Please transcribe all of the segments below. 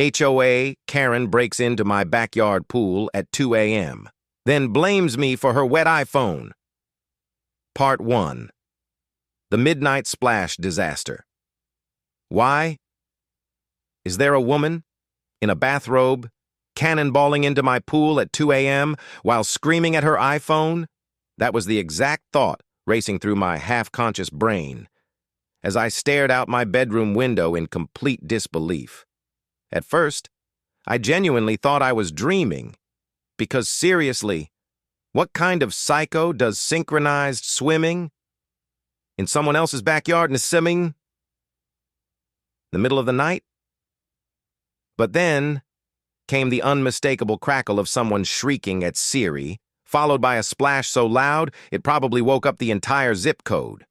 HOA Karen breaks into my backyard pool at 2 a.m., then blames me for her wet iPhone. Part 1. The Midnight Splash Disaster. Why? Is there a woman in a bathrobe cannonballing into my pool at 2 a.m. while screaming at her iPhone? That was the exact thought racing through my half-conscious brain as I stared out my bedroom window in complete disbelief. At first, I genuinely thought I was dreaming, because seriously, what kind of psycho does synchronized swimming in someone else's backyard in the middle of the night? But then came the unmistakable crackle of someone shrieking at Siri, followed by a splash so loud it probably woke up the entire zip code.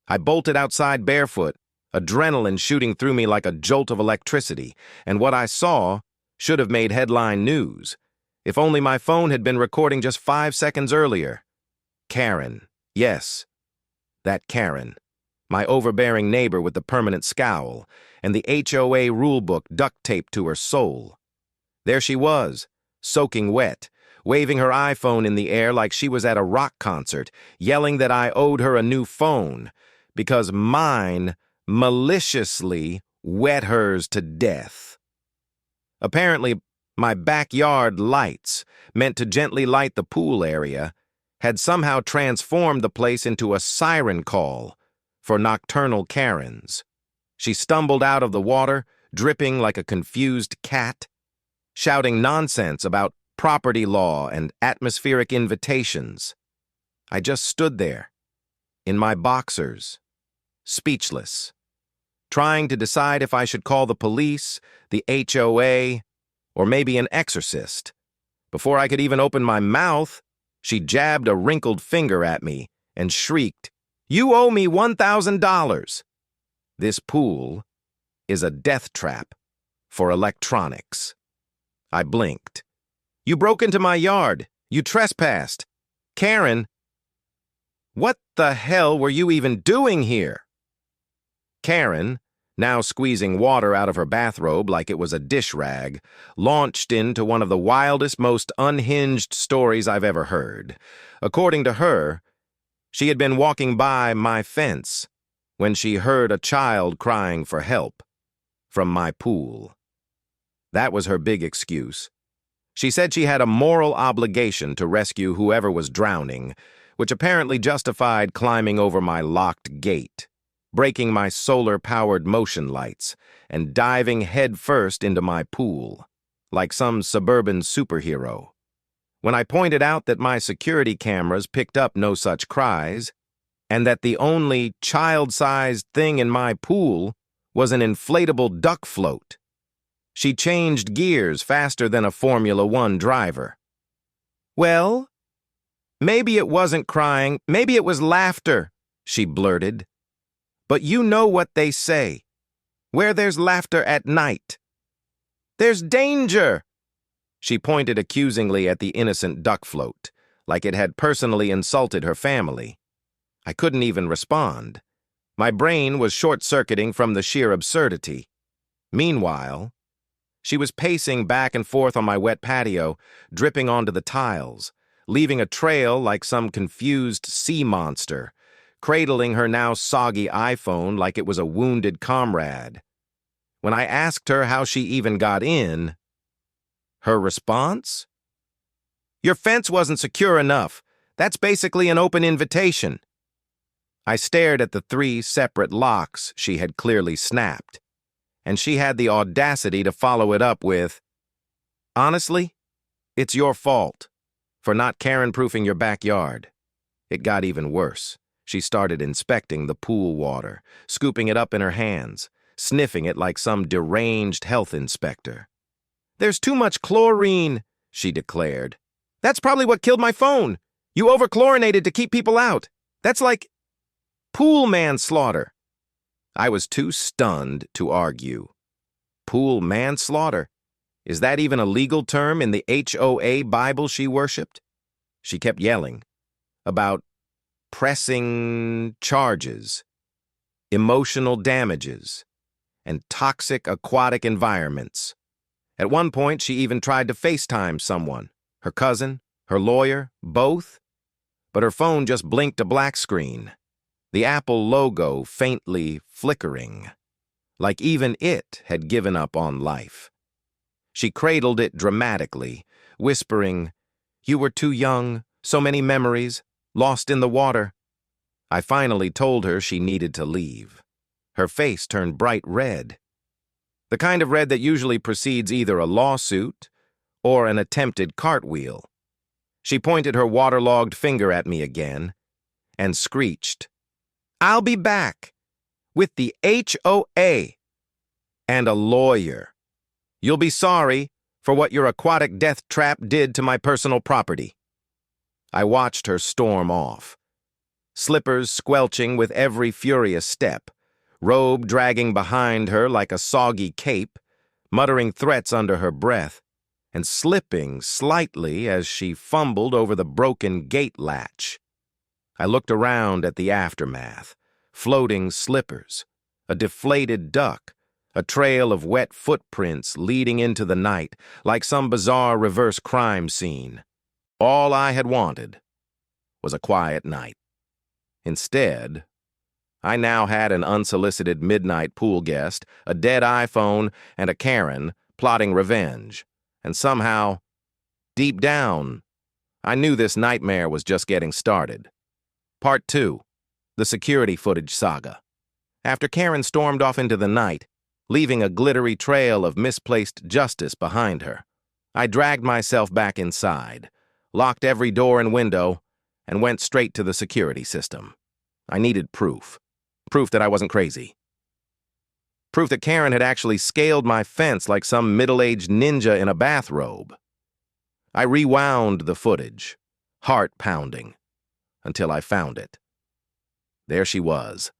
I bolted outside barefoot, adrenaline shooting through me like a jolt of electricity, and what I saw should have made headline news, if only my phone had been recording just 5 seconds earlier. Karen. Yes, that Karen. My overbearing neighbor with the permanent scowl, and the HOA rulebook duct taped to her soul. There she was, soaking wet, waving her iPhone in the air like she was at a rock concert, yelling that I owed her a new phone, because mine maliciously wet hers to death. Apparently, my backyard lights, meant to gently light the pool area, had somehow transformed the place into a siren call for nocturnal Karens. She stumbled out of the water, dripping like a confused cat, shouting nonsense about property law and atmospheric invitations. I just stood there, in my boxers, speechless, trying to decide if I should call the police, the HOA, or maybe an exorcist. Before I could even open my mouth, she jabbed a wrinkled finger at me and shrieked, "You owe me $1,000. This pool is a death trap for electronics." I blinked. "You broke into my yard. You trespassed. Karen, what the hell were you even doing here?" Karen, now squeezing water out of her bathrobe like it was a dish rag, launched into one of the wildest, most unhinged stories I've ever heard. According to her, she had been walking by my fence when she heard a child crying for help from my pool. That was her big excuse. She said she had a moral obligation to rescue whoever was drowning, which apparently justified climbing over my locked gate, breaking my solar-powered motion lights, and diving headfirst into my pool, like some suburban superhero. When I pointed out that my security cameras picked up no such cries, and that the only child-sized thing in my pool was an inflatable duck float, she changed gears faster than a Formula One driver. "Well, maybe it wasn't crying, maybe it was laughter," she blurted. "But you know what they say. Where there's laughter at night, there's danger." She pointed accusingly at the innocent duck float, like it had personally insulted her family. I couldn't even respond. My brain was short-circuiting from the sheer absurdity. Meanwhile, she was pacing back and forth on my wet patio, dripping onto the tiles, leaving a trail like some confused sea monster, cradling her now soggy iPhone like it was a wounded comrade. When I asked her how she even got in, her response? "Your fence wasn't secure enough. That's basically an open invitation." I stared at the 3 separate locks she had clearly snapped, and she had the audacity to follow it up with, "Honestly, it's your fault for not Karen-proofing your backyard." It got even worse. She started inspecting the pool water, scooping it up in her hands, sniffing it like some deranged health inspector. "There's too much chlorine," she declared. "That's probably what killed my phone. You overchlorinated to keep people out. That's like pool manslaughter." I was too stunned to argue. Pool manslaughter? Is that even a legal term in the HOA Bible she worshipped? She kept yelling about pressing charges, emotional damages, and toxic aquatic environments. At one point, she even tried to FaceTime someone, her cousin, her lawyer, both, but her phone just blinked a black screen, the Apple logo faintly flickering, like even it had given up on life. She cradled it dramatically, whispering, "You were too young, so many memories, lost in the water." I finally told her she needed to leave. Her face turned bright red, the kind of red that usually precedes either a lawsuit or an attempted cartwheel. She pointed her waterlogged finger at me again and screeched, "I'll be back with the HOA and a lawyer. You'll be sorry for what your aquatic death trap did to my personal property." I watched her storm off, slippers squelching with every furious step, robe dragging behind her like a soggy cape, muttering threats under her breath, and slipping slightly as she fumbled over the broken gate latch. I looked around at the aftermath, floating slippers, a deflated duck, a trail of wet footprints leading into the night like some bizarre reverse crime scene. All I had wanted was a quiet night. Instead, I now had an unsolicited midnight pool guest, a dead iPhone, and a Karen plotting revenge. And somehow, deep down, I knew this nightmare was just getting started. Part 2, the security footage saga. After Karen stormed off into the night, leaving a glittery trail of misplaced justice behind her, I dragged myself back inside, locked every door and window, and went straight to the security system. I needed proof. Proof that I wasn't crazy. Proof that Karen had actually scaled my fence like some middle-aged ninja in a bathrobe. I rewound the footage, heart pounding, until I found it. There she was,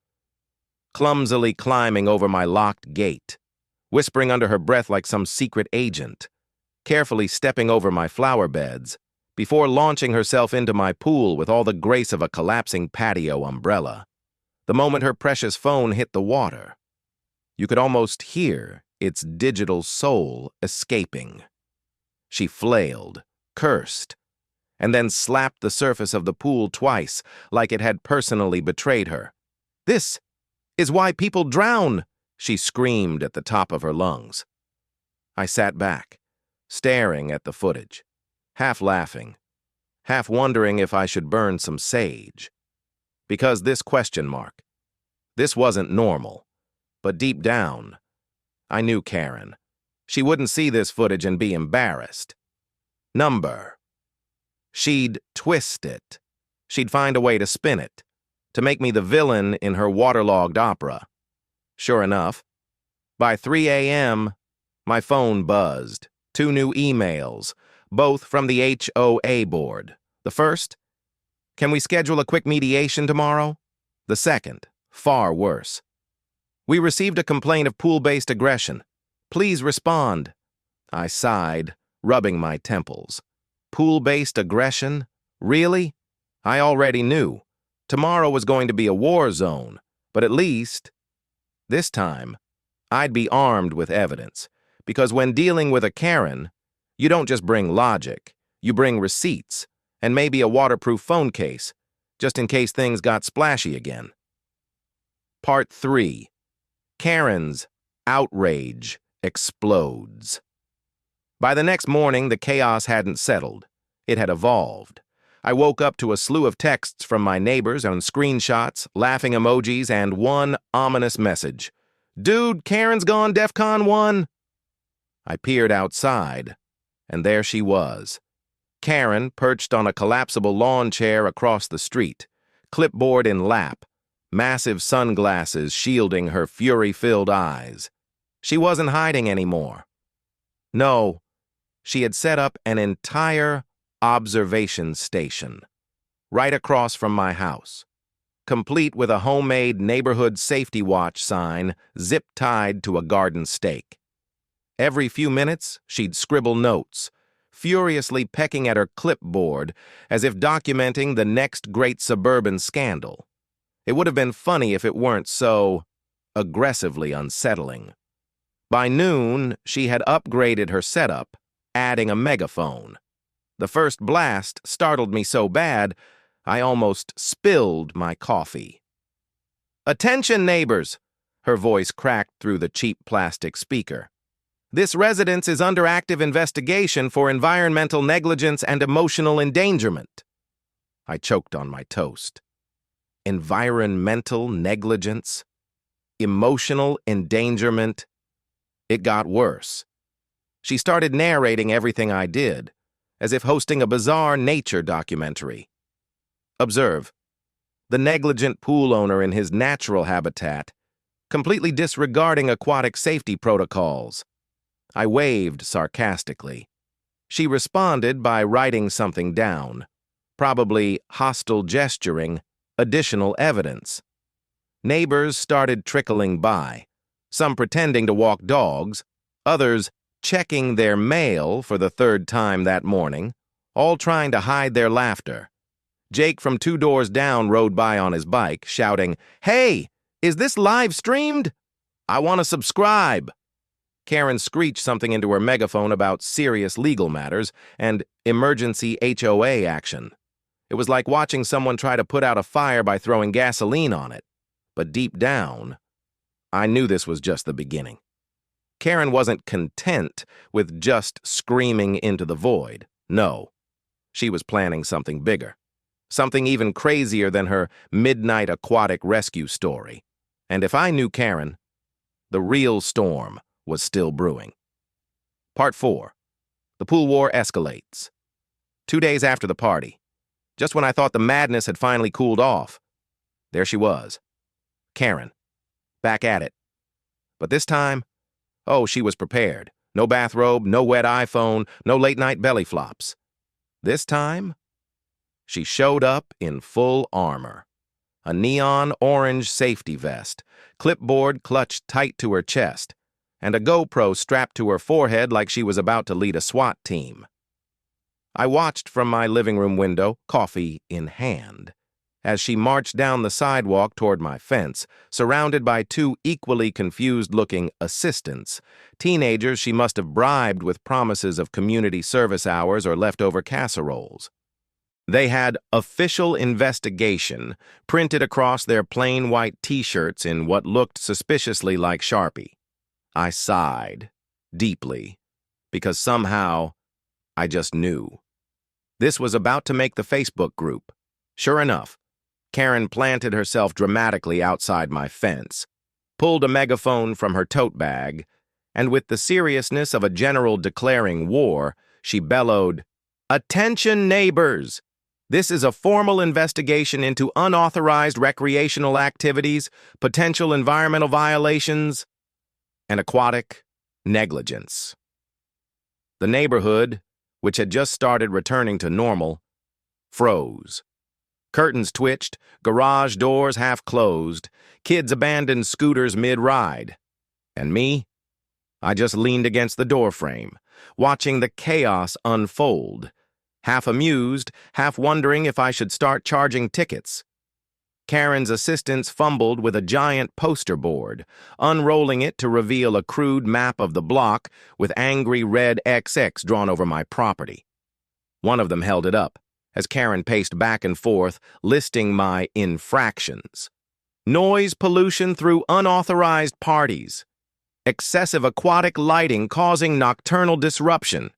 clumsily climbing over my locked gate, whispering under her breath like some secret agent, carefully stepping over my flower beds, before launching herself into my pool with all the grace of a collapsing patio umbrella. The moment her precious phone hit the water, you could almost hear its digital soul escaping. She flailed, cursed, and then slapped the surface of the pool twice like it had personally betrayed her. "This is why people drown," she screamed at the top of her lungs. I sat back, staring at the footage, half laughing, half wondering if I should burn some sage. Because this question mark, this wasn't normal, but deep down, I knew Karen. She wouldn't see this footage and be embarrassed. Number. She'd twist it. She'd find a way to spin it, to make me the villain in her waterlogged opera. Sure enough, by 3 a.m., my phone buzzed. 2 new emails, both from the HOA board. The first, "Can we schedule a quick mediation tomorrow?" The second, far worse. "We received a complaint of pool-based aggression. Please respond." I sighed, rubbing my temples. Pool-based aggression? Really? I already knew. Tomorrow was going to be a war zone, but at least, this time, I'd be armed with evidence. Because when dealing with a Karen, you don't just bring logic, you bring receipts, and maybe a waterproof phone case, just in case things got splashy again. Part 3. Karen's outrage explodes. By the next morning, the chaos hadn't settled. It had evolved. I woke up to a slew of texts from my neighbors and screenshots, laughing emojis, and one ominous message. "Dude, Karen's gone DEFCON 1." I peered outside, and there she was. Karen perched on a collapsible lawn chair across the street, clipboard in lap, massive sunglasses shielding her fury-filled eyes. She wasn't hiding anymore. No, she had set up an entire observation station right across from my house, complete with a homemade neighborhood safety watch sign zip-tied to a garden stake. Every few minutes, she'd scribble notes, furiously pecking at her clipboard as if documenting the next great suburban scandal. It would have been funny if it weren't so aggressively unsettling. By noon, she had upgraded her setup, adding a megaphone. The first blast startled me so bad, I almost spilled my coffee. "Attention, neighbors!" Her voice cracked through the cheap plastic speaker. "This residence is under active investigation for environmental negligence and emotional endangerment." I choked on my toast. Environmental negligence? Emotional endangerment? It got worse. She started narrating everything I did, as if hosting a bizarre nature documentary. Observe, the negligent pool owner in his natural habitat, completely disregarding aquatic safety protocols. I waved sarcastically. She responded by writing something down, probably hostile gesturing, additional evidence. Neighbors started trickling by, some pretending to walk dogs, others checking their mail for the third time that morning, all trying to hide their laughter. Jake from 2 doors down rode by on his bike, shouting, "Hey, is this live streamed? I want to subscribe." Karen screeched something into her megaphone about serious legal matters and emergency HOA action. It was like watching someone try to put out a fire by throwing gasoline on it. But deep down, I knew this was just the beginning. Karen wasn't content with just screaming into the void. No, she was planning something bigger. Something even crazier than her midnight aquatic rescue story. And if I knew Karen, the real storm was still brewing. Part 4. The pool war escalates. 2 days after the party, just when I thought the madness had finally cooled off, there she was, Karen, back at it. But this time, oh, she was prepared. No bathrobe, no wet iPhone, no late-night belly flops. This time, she showed up in full armor. A neon orange safety vest, clipboard clutched tight to her chest, and a GoPro strapped to her forehead like she was about to lead a SWAT team. I watched from my living room window, coffee in hand, as she marched down the sidewalk toward my fence, surrounded by 2 equally confused-looking assistants, teenagers she must have bribed with promises of community service hours or leftover casseroles. They had "official investigation" printed across their plain white T-shirts in what looked suspiciously like Sharpie. I sighed, deeply, because somehow I just knew. This was about to make the Facebook group. Sure enough, Karen planted herself dramatically outside my fence, pulled a megaphone from her tote bag, and with the seriousness of a general declaring war, she bellowed, "Attention, neighbors! This is a formal investigation into unauthorized recreational activities, potential environmental violations, and aquatic negligence." The neighborhood, which had just started returning to normal, froze. Curtains twitched, garage doors half closed, kids abandoned scooters mid-ride. And me? I just leaned against the doorframe, watching the chaos unfold, half amused, half wondering if I should start charging tickets. Karen's assistants fumbled with a giant poster board, unrolling it to reveal a crude map of the block with angry red XX drawn over my property. One of them held it up, as Karen paced back and forth, listing my infractions. Noise pollution through unauthorized parties. Excessive aquatic lighting causing nocturnal disruption.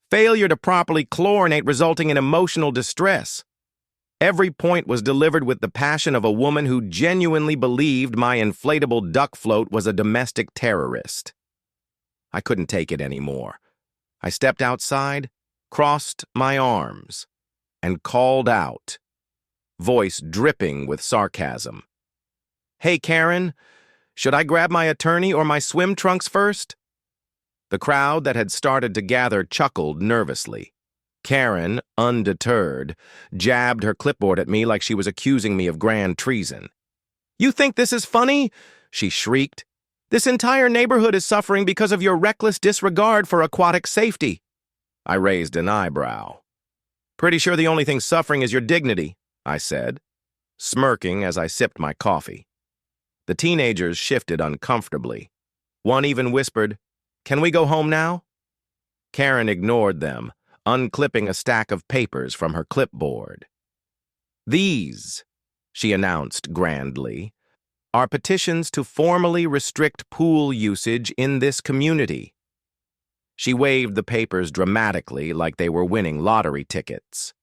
Failure to properly chlorinate resulting in emotional distress. Every point was delivered with the passion of a woman who genuinely believed my inflatable duck float was a domestic terrorist. I couldn't take it anymore. I stepped outside, crossed my arms, and called out, voice dripping with sarcasm. "Hey, Karen, should I grab my attorney or my swim trunks first?" The crowd that had started to gather chuckled nervously. Karen, undeterred, jabbed her clipboard at me like she was accusing me of grand treason. "You think this is funny?" she shrieked. "This entire neighborhood is suffering because of your reckless disregard for aquatic safety." I raised an eyebrow. "Pretty sure the only thing suffering is your dignity," I said, smirking as I sipped my coffee. The teenagers shifted uncomfortably. One even whispered, "Can we go home now?" Karen ignored them, unclipping a stack of papers from her clipboard. "These," she announced grandly, "are petitions to formally restrict pool usage in this community." She waved the papers dramatically like they were winning lottery tickets.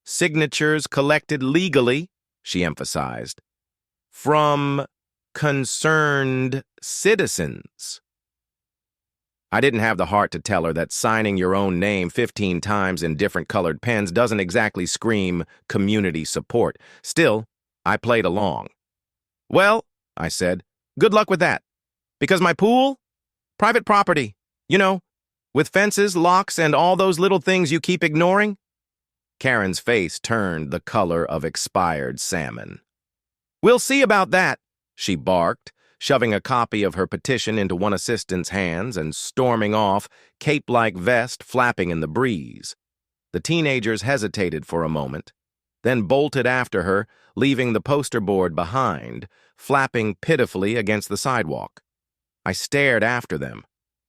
"Signatures collected legally," she emphasized, "from concerned citizens." I didn't have the heart to tell her that signing your own name 15 times in different colored pens doesn't exactly scream community support. Still, I played along. "Well," I said, "good luck with that. Because my pool? Private property. You know, with fences, locks, and all those little things you keep ignoring." Karen's face turned the color of expired salmon. "We'll see about that," she barked, shoving a copy of her petition into one assistant's hands and storming off, cape-like vest flapping in the breeze. The teenagers hesitated for a moment, then bolted after her, leaving the poster board behind, flapping pitifully against the sidewalk. I stared after them,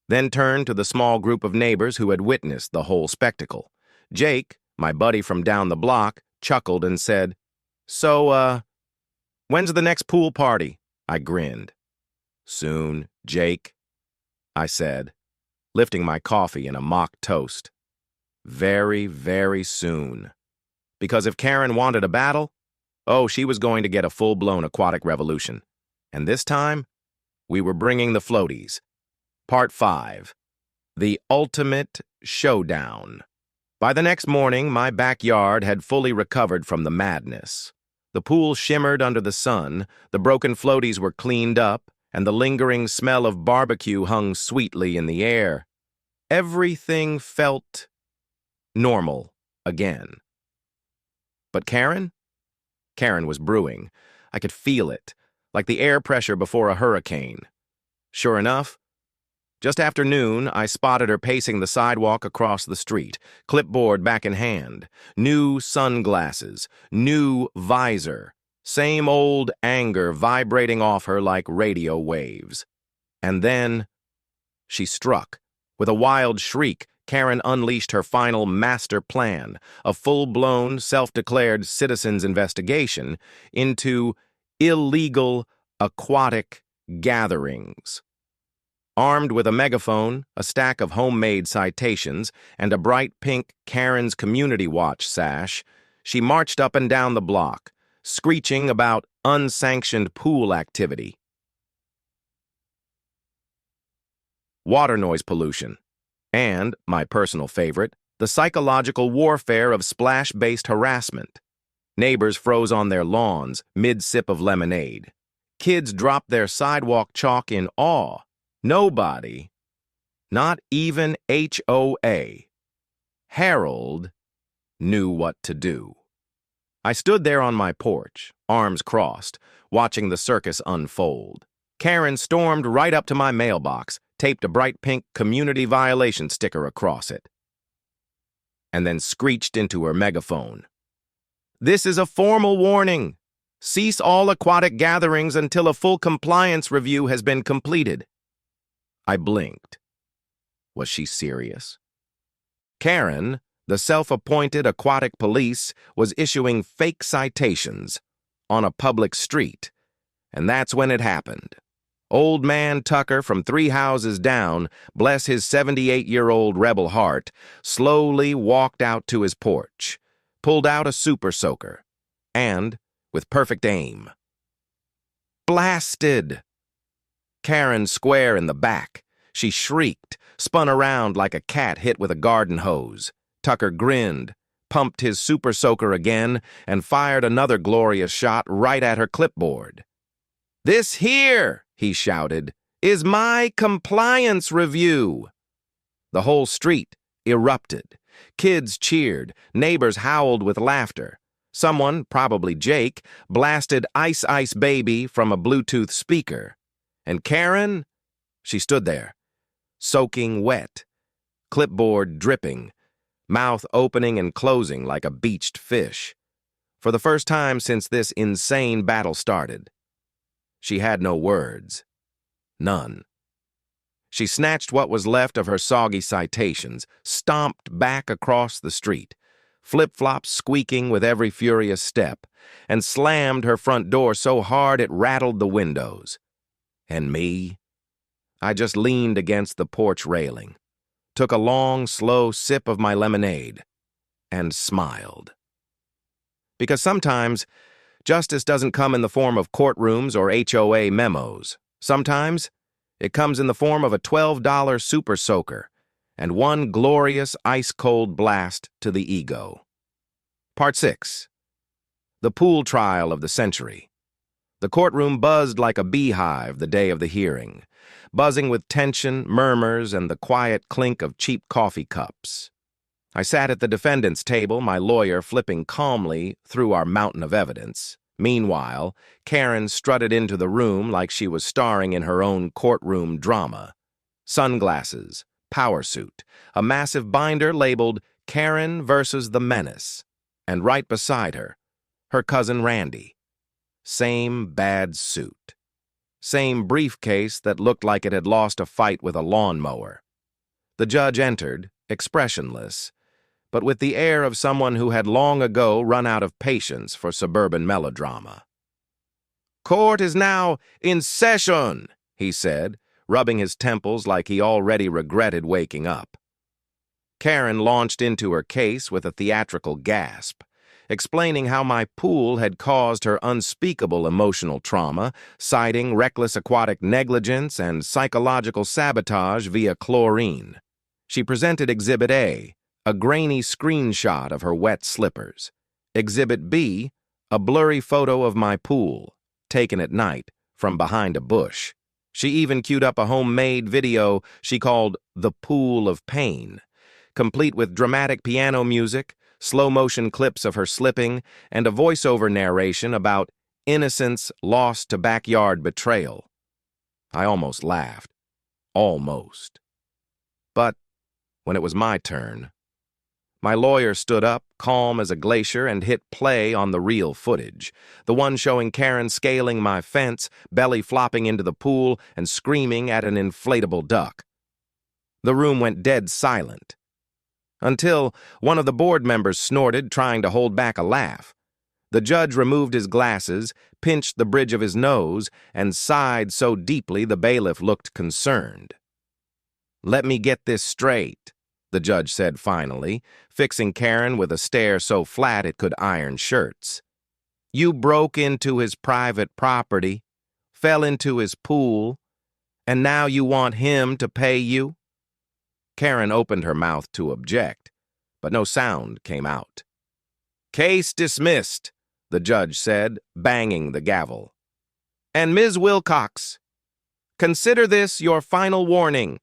then turned to the small group of neighbors who had witnessed the whole spectacle. Jake, my buddy from down the block, chuckled and said, "So, when's the next pool party?" I grinned. "Soon, Jake," I said, lifting my coffee in a mock toast. Very, very soon. Because if Karen wanted a battle, oh, she was going to get a full-blown aquatic revolution. And this time, we were bringing the floaties. Part 5. The Ultimate Showdown. By the next morning, my backyard had fully recovered from the madness. The pool shimmered under the sun, the broken floaties were cleaned up, and the lingering smell of barbecue hung sweetly in the air. Everything felt normal again. But Karen? Karen was brewing. I could feel it, like the air pressure before a hurricane. Sure enough, just after noon, I spotted her pacing the sidewalk across the street, clipboard back in hand, new sunglasses, new visor, same old anger vibrating off her like radio waves. And then she struck. With a wild shriek, Karen unleashed her final master plan, a full-blown, self-declared citizens' investigation into illegal aquatic gatherings. Armed with a megaphone, a stack of homemade citations, and a bright pink Karen's Community Watch sash, she marched up and down the block, screeching about unsanctioned pool activity, water noise pollution, and, my personal favorite, the psychological warfare of splash-based harassment. Neighbors froze on their lawns, mid-sip of lemonade. Kids dropped their sidewalk chalk in awe. Nobody, not even HOA, Harold, knew what to do. I stood there on my porch, arms crossed, watching the circus unfold. Karen stormed right up to my mailbox, taped a bright pink community violation sticker across it, and then screeched into her megaphone. "This is a formal warning. Cease all aquatic gatherings until a full compliance review has been completed." I blinked. Was she serious? Karen, the self-appointed aquatic police, was issuing fake citations on a public street, and that's when it happened. Old man Tucker from 3 houses down, bless his 78-year-old rebel heart, slowly walked out to his porch, pulled out a super soaker, and, with perfect aim, blasted Karen square in the back. She shrieked, spun around like a cat hit with a garden hose. Tucker grinned, pumped his super soaker again, and fired another glorious shot right at her clipboard. "This here," he shouted, "is my compliance review." The whole street erupted. Kids cheered, neighbors howled with laughter. Someone, probably Jake, blasted Ice Ice Baby from a Bluetooth speaker. And Karen? She stood there, soaking wet, clipboard dripping, mouth opening and closing like a beached fish. For the first time since this insane battle started, she had no words. None. She snatched what was left of her soggy citations, stomped back across the street, flip-flops squeaking with every furious step, and slammed her front door so hard it rattled the windows. And me? I just leaned against the porch railing, took a long, slow sip of my lemonade, and smiled. Because sometimes, justice doesn't come in the form of courtrooms or HOA memos. Sometimes, it comes in the form of a $12 super soaker and one glorious ice-cold blast to the ego. Part 6. The pool trial of the century. The courtroom buzzed like a beehive the day of the hearing, buzzing with tension, murmurs, and the quiet clink of cheap coffee cups. I sat at the defendant's table, my lawyer flipping calmly through our mountain of evidence. Meanwhile, Karen strutted into the room like she was starring in her own courtroom drama. Sunglasses, power suit, a massive binder labeled Karen versus the Menace, and right beside her, her cousin Randy. Same bad suit. Same briefcase that looked like it had lost a fight with a lawnmower. The judge entered, expressionless, but with the air of someone who had long ago run out of patience for suburban melodrama. "Court is now in session," he said, rubbing his temples like he already regretted waking up. Karen launched into her case with a theatrical gasp, explaining how my pool had caused her unspeakable emotional trauma, citing reckless aquatic negligence and psychological sabotage via chlorine. She presented Exhibit A, a grainy screenshot of her wet slippers. Exhibit B, a blurry photo of my pool, taken at night from behind a bush. She even queued up a homemade video she called The Pool of Pain, complete with dramatic piano music, slow-motion clips of her slipping, and a voiceover narration about innocence lost to backyard betrayal. I almost laughed. Almost. But when it was my turn, my lawyer stood up, calm as a glacier, and hit play on the real footage, the one showing Karen scaling my fence, belly flopping into the pool, and screaming at an inflatable duck. The room went dead silent, until one of the board members snorted, trying to hold back a laugh. The judge removed his glasses, pinched the bridge of his nose, and sighed so deeply the bailiff looked concerned. "Let me get this straight," the judge said finally, fixing Karen with a stare so flat it could iron shirts. "You broke into his private property, fell into his pool, and now you want him to pay you?" Karen opened her mouth to object, but no sound came out. "Case dismissed," the judge said, banging the gavel. "And Ms. Wilcox, consider this your final warning."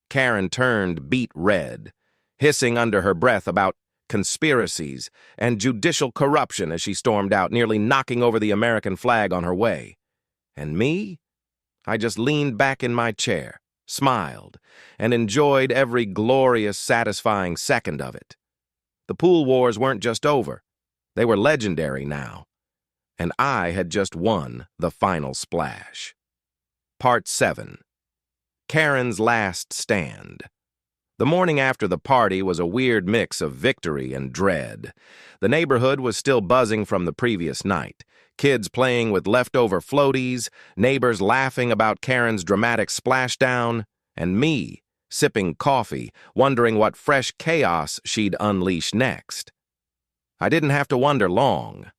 Karen turned beet red, hissing under her breath about conspiracies and judicial corruption as she stormed out, nearly knocking over the American flag on her way. And me? I just leaned back in my chair, smiled, and enjoyed every glorious, satisfying second of it. The pool wars weren't just over. They were legendary now. And I had just won the final splash. Part 7. Karen's Last Stand. The morning after the party was a weird mix of victory and dread. The neighborhood was still buzzing from the previous night. Kids playing with leftover floaties, neighbors laughing about Karen's dramatic splashdown, and me sipping coffee, wondering what fresh chaos she'd unleash next. I didn't have to wonder long.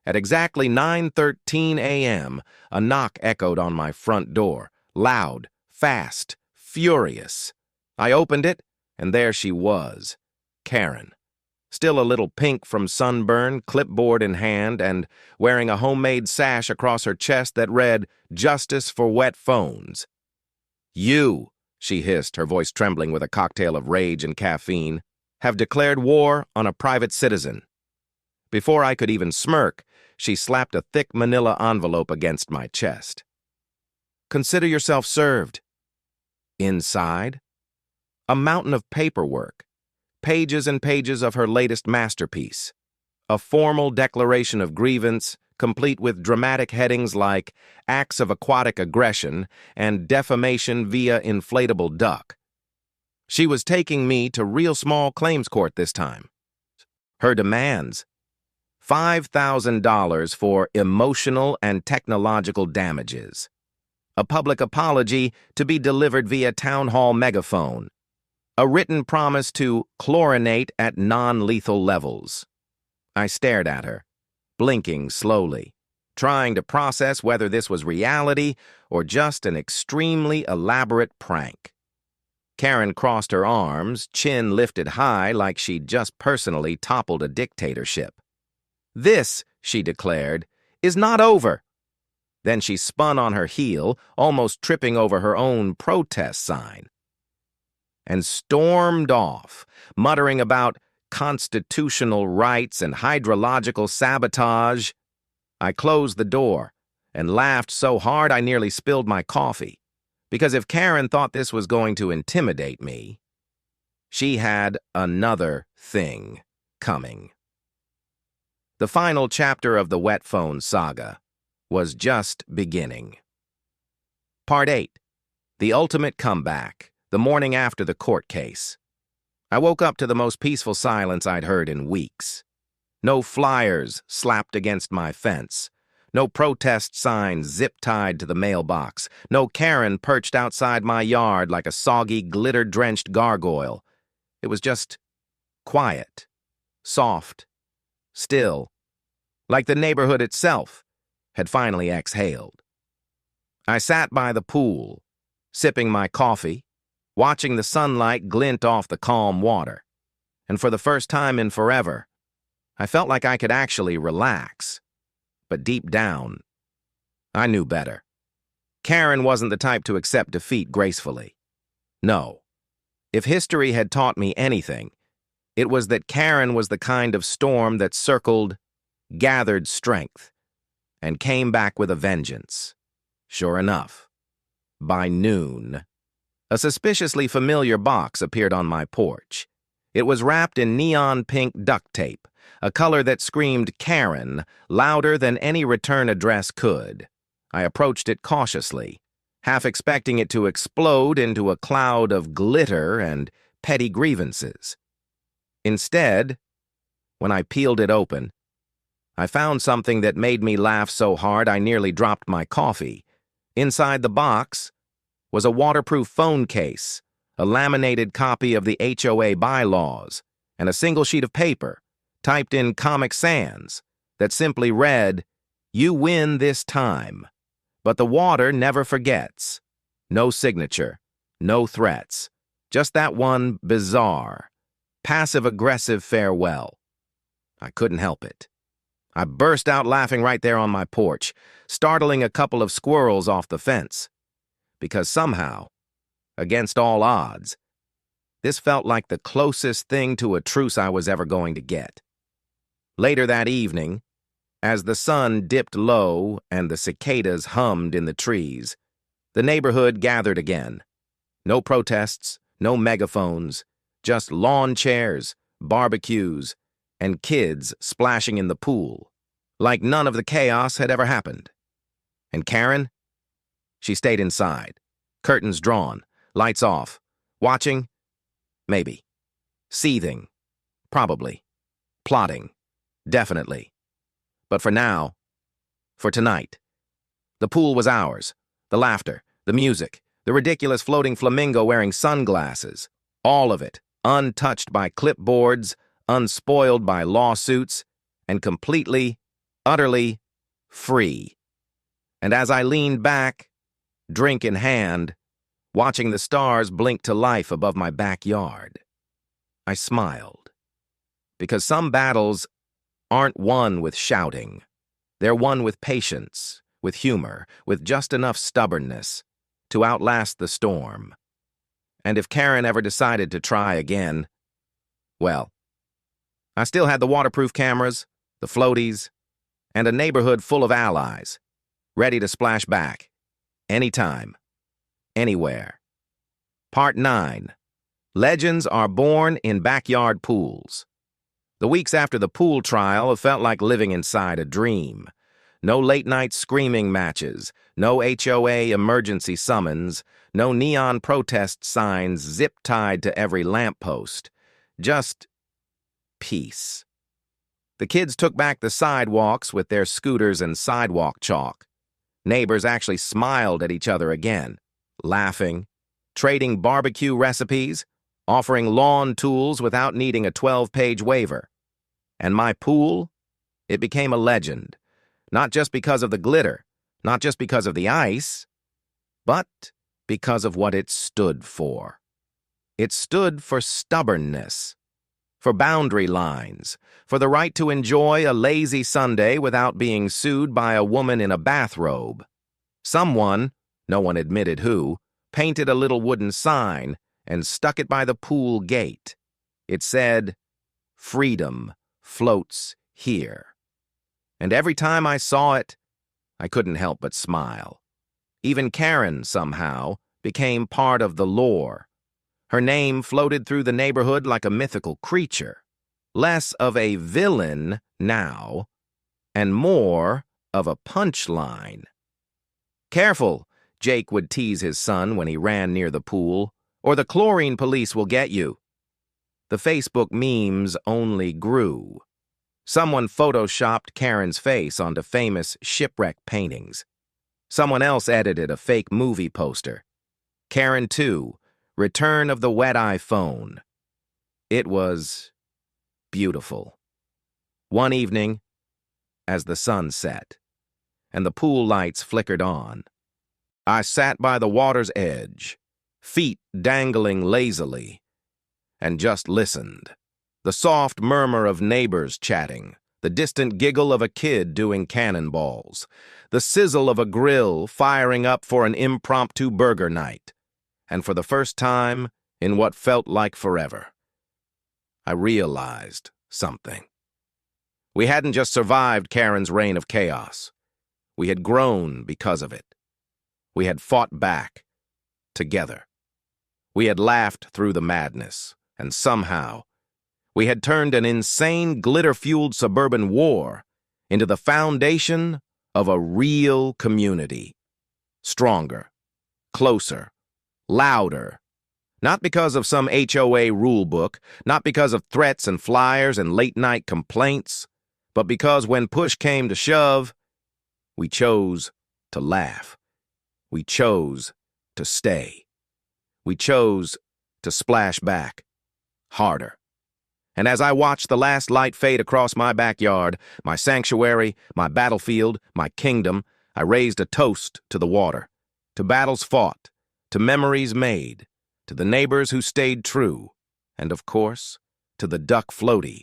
At exactly 9:13 a.m., a knock echoed on my front door, loud, fast, furious. I opened it, and there she was, Karen. Still a little pink from sunburn, clipboard in hand, and wearing a homemade sash across her chest that read, "Justice for Wet Phones." "You," she hissed, her voice trembling with a cocktail of rage and caffeine, "have declared war on a private citizen." Before I could even smirk, she slapped a thick manila envelope against my chest. "Consider yourself served." Inside, a mountain of paperwork, pages and pages of her latest masterpiece, a formal declaration of grievance, complete with dramatic headings like acts of aquatic aggression and defamation via inflatable duck. She was taking me to real small claims court this time. Her demands: $5,000 for emotional and technological damages, a public apology to be delivered via town hall megaphone, a written promise to chlorinate at non-lethal levels. I stared at her, blinking slowly, trying to process whether this was reality or just an extremely elaborate prank. Karen crossed her arms, chin lifted high like she'd just personally toppled a dictatorship. "This," she declared, "is not over." Then she spun on her heel, almost tripping over her own protest sign, and stormed off, muttering about constitutional rights and hydrological sabotage. I closed the door and laughed so hard I nearly spilled my coffee, because if Karen thought this was going to intimidate me, she had another thing coming. The final chapter of the wet phone saga was just beginning. Part 8. The ultimate comeback, the morning after the court case. I woke up to the most peaceful silence I'd heard in weeks. No flyers slapped against my fence. No protest signs zip-tied to the mailbox. No Karen perched outside my yard like a soggy, glitter-drenched gargoyle. It was just quiet, soft, still, like the neighborhood itself had finally exhaled. I sat by the pool, sipping my coffee, watching the sunlight glint off the calm water, and for the first time in forever, I felt like I could actually relax. But deep down, I knew better. Karen wasn't the type to accept defeat gracefully. No. If history had taught me anything, it was that Karen was the kind of storm that circled, gathered strength, and came back with a vengeance. Sure enough, by noon, a suspiciously familiar box appeared on my porch. It was wrapped in neon pink duct tape, a color that screamed Karen louder than any return address could. I approached it cautiously, half expecting it to explode into a cloud of glitter and petty grievances. Instead, when I peeled it open, I found something that made me laugh so hard I nearly dropped my coffee. Inside the box was a waterproof phone case, a laminated copy of the HOA bylaws, and a single sheet of paper, typed in Comic Sans, that simply read, "You win this time, but the water never forgets." No signature, no threats, just that one bizarre, passive-aggressive farewell. I couldn't help it. I burst out laughing right there on my porch, startling a couple of squirrels off the fence. Because somehow, against all odds, this felt like the closest thing to a truce I was ever going to get. Later that evening, as the sun dipped low and the cicadas hummed in the trees, the neighborhood gathered again. No protests, no megaphones, just lawn chairs, barbecues, and kids splashing in the pool, like none of the chaos had ever happened. And Karen? She stayed inside, curtains drawn, lights off, watching? Maybe. Seething? Probably. Plotting? Definitely. But for now, for tonight, the pool was ours. The laughter, the music, the ridiculous floating flamingo wearing sunglasses, all of it, untouched by clipboards, unspoiled by lawsuits, and completely, utterly free. And as I leaned back, drink in hand, watching the stars blink to life above my backyard, I smiled. Because some battles aren't won with shouting. They're won with patience, with humor, with just enough stubbornness to outlast the storm. And if Karen ever decided to try again, well, I still had the waterproof cameras, the floaties, and a neighborhood full of allies, ready to splash back, anytime, anywhere. Part 9. Legends are born in backyard pools. The weeks after the pool trial felt like living inside a dream. No late-night screaming matches, no HOA emergency summons, no neon protest signs zip-tied to every lamppost. Just peace. The kids took back the sidewalks with their scooters and sidewalk chalk. Neighbors actually smiled at each other again, laughing, trading barbecue recipes, offering lawn tools without needing a 12-page waiver. And my pool, it became a legend, not just because of the glitter, not just because of the ice, but because of what it stood for. It stood for stubbornness, for boundary lines, for the right to enjoy a lazy Sunday without being sued by a woman in a bathrobe. Someone, no one admitted who, painted a little wooden sign and stuck it by the pool gate. It said, "Freedom floats here." And every time I saw it, I couldn't help but smile. Even Karen, somehow, became part of the lore. Her name floated through the neighborhood like a mythical creature, less of a villain now, and more of a punchline. "Careful," Jake would tease his son when he ran near the pool, "or the chlorine police will get you." The Facebook memes only grew. Someone photoshopped Karen's face onto famous shipwreck paintings. Someone else edited a fake movie poster. Karen 2, Return of the Wet iPhone. It was beautiful. One evening, as the sun set, and the pool lights flickered on, I sat by the water's edge, feet dangling lazily, and just listened. The soft murmur of neighbors chatting, the distant giggle of a kid doing cannonballs, the sizzle of a grill firing up for an impromptu burger night. And for the first time, in what felt like forever, I realized something. We hadn't just survived Karen's reign of chaos. We had grown because of it. We had fought back, together. We had laughed through the madness, and somehow, we had turned an insane, glitter-fueled suburban war into the foundation of a real community. Stronger, closer, louder. Not because of some HOA rule book, not because of threats and flyers and late-night complaints, but because when push came to shove, we chose to laugh. We chose to stay. We chose to splash back, harder. And as I watched the last light fade across my backyard, my sanctuary, my battlefield, my kingdom, I raised a toast to the water, to battles fought, to memories made, to the neighbors who stayed true, and of course, to the duck floaty,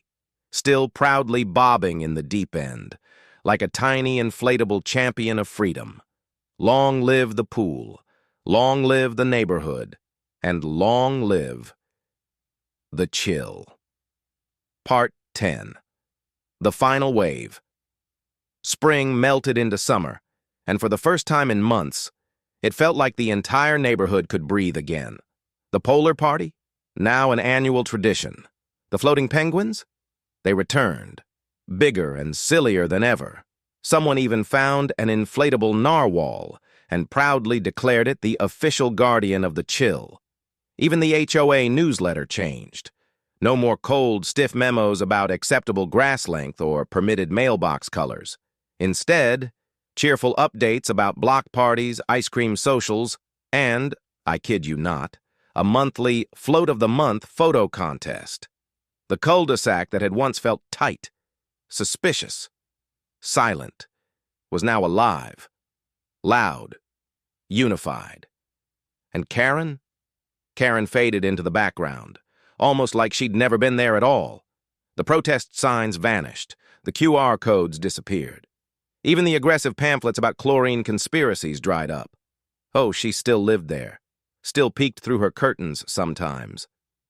still proudly bobbing in the deep end, like a tiny inflatable champion of freedom. Long live the pool, long live the neighborhood, and long live the chill. Part 10. The Final Wave. Spring melted into summer, and for the first time in months, it felt like the entire neighborhood could breathe again. The polar party? Now an annual tradition. The floating penguins? They returned, bigger and sillier than ever. Someone even found an inflatable narwhal and proudly declared it the official guardian of the chill. Even the HOA newsletter changed. No more cold, stiff memos about acceptable grass length or permitted mailbox colors. Instead, cheerful updates about block parties, ice cream socials, and, I kid you not, a monthly Float of the Month photo contest. The cul-de-sac that had once felt tight, suspicious, silent, was now alive, loud, unified. And Karen? Karen faded into the background, almost like she'd never been there at all. The protest signs vanished, the QR codes disappeared. Even the aggressive pamphlets about chlorine conspiracies dried up. Oh, she still lived there, still peeked through her curtains sometimes,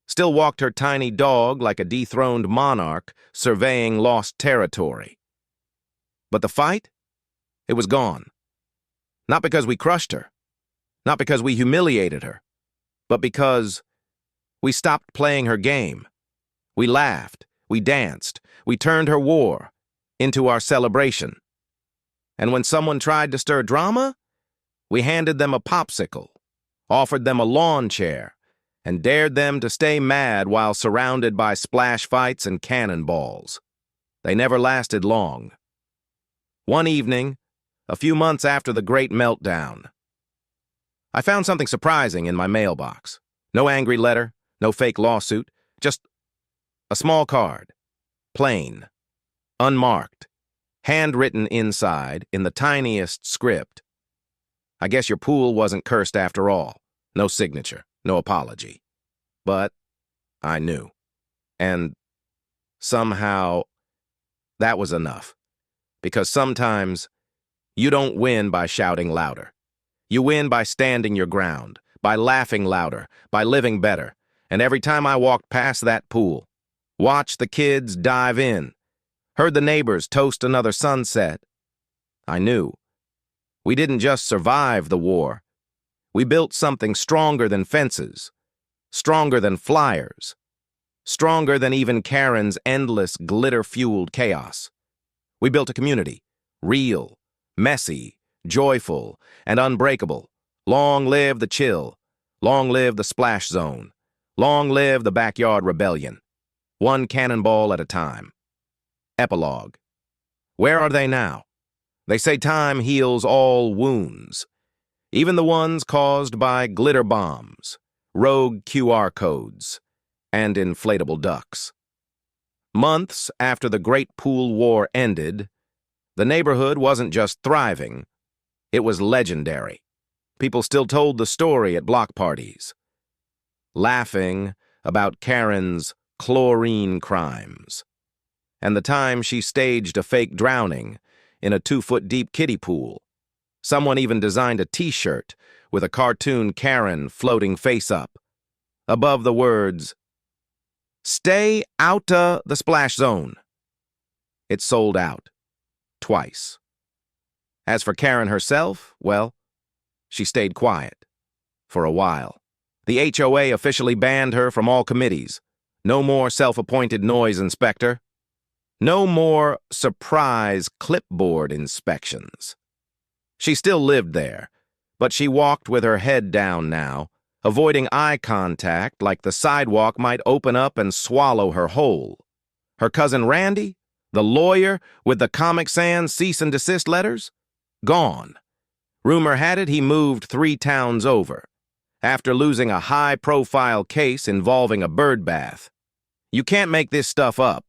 still walked her tiny dog like a dethroned monarch surveying lost territory. But the fight? It was gone. Not because we crushed her, not because we humiliated her, but because we stopped playing her game. We laughed, we danced, we turned her war into our celebration. And when someone tried to stir drama, we handed them a popsicle, offered them a lawn chair, and dared them to stay mad while surrounded by splash fights and cannonballs. They never lasted long. One evening, a few months after the Great Meltdown, I found something surprising in my mailbox. No angry letter, no fake lawsuit, just a small card, plain, unmarked, handwritten inside in the tiniest script. I guess your pool wasn't cursed after all. No signature, no apology. But I knew. And somehow that was enough. Because sometimes you don't win by shouting louder. You win by standing your ground, by laughing louder, by living better. And every time I walked past that pool, watched the kids dive in, heard the neighbors toast another sunset, I knew. We didn't just survive the war. We built something stronger than fences, stronger than flyers, stronger than even Karen's endless glitter-fueled chaos. We built a community, real, messy, joyful, and unbreakable. Long live the chill. Long live the splash zone. Long live the backyard rebellion. One cannonball at a time. Epilogue. Where are they now? They say time heals all wounds, even the ones caused by glitter bombs, rogue QR codes, and inflatable ducks. Months after the Great Pool War ended, the neighborhood wasn't just thriving, it was legendary. People still told the story at block parties, laughing about Karen's chlorine crimes, and the time she staged a fake drowning in a 2-foot-deep kiddie pool. Someone even designed a t-shirt with a cartoon Karen floating face up, above the words, "Stay outta the splash zone." It sold out. Twice. As for Karen herself, well, she stayed quiet. For a while. The HOA officially banned her from all committees. No more self-appointed noise inspector. No more surprise clipboard inspections. She still lived there, but she walked with her head down now, avoiding eye contact like the sidewalk might open up and swallow her whole. Her cousin Randy, the lawyer with the Comic Sans cease and desist letters, gone. Rumor had it he moved 3 towns over, after losing a high-profile case involving a bird bath. You can't make this stuff up.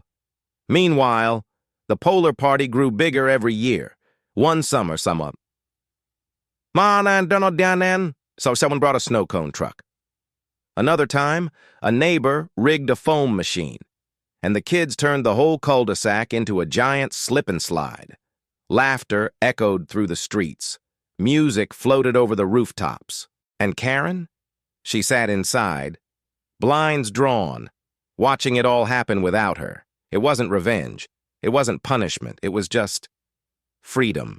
Meanwhile, the Polar Party grew bigger every year. One summer, so someone brought a snow cone truck. Another time, a neighbor rigged a foam machine, and the kids turned the whole cul-de-sac into a giant slip and slide. Laughter echoed through the streets. Music floated over the rooftops. And Karen? She sat inside, blinds drawn, watching it all happen without her. It wasn't revenge. It wasn't punishment. It was just freedom.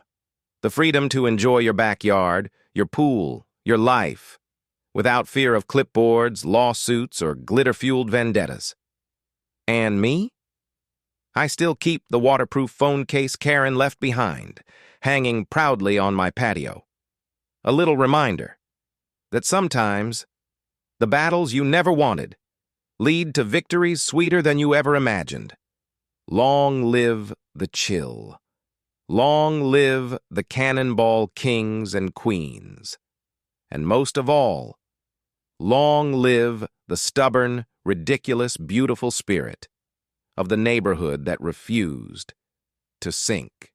The freedom to enjoy your backyard, your pool, your life, without fear of clipboards, lawsuits, or glitter-fueled vendettas. And me? I still keep the waterproof phone case Karen left behind, hanging proudly on my patio. A little reminder that sometimes the battles you never wanted lead to victories sweeter than you ever imagined. Long live the chill. Long live the cannonball kings and queens. And most of all, long live the stubborn, ridiculous, beautiful spirit of the neighborhood that refused to sink.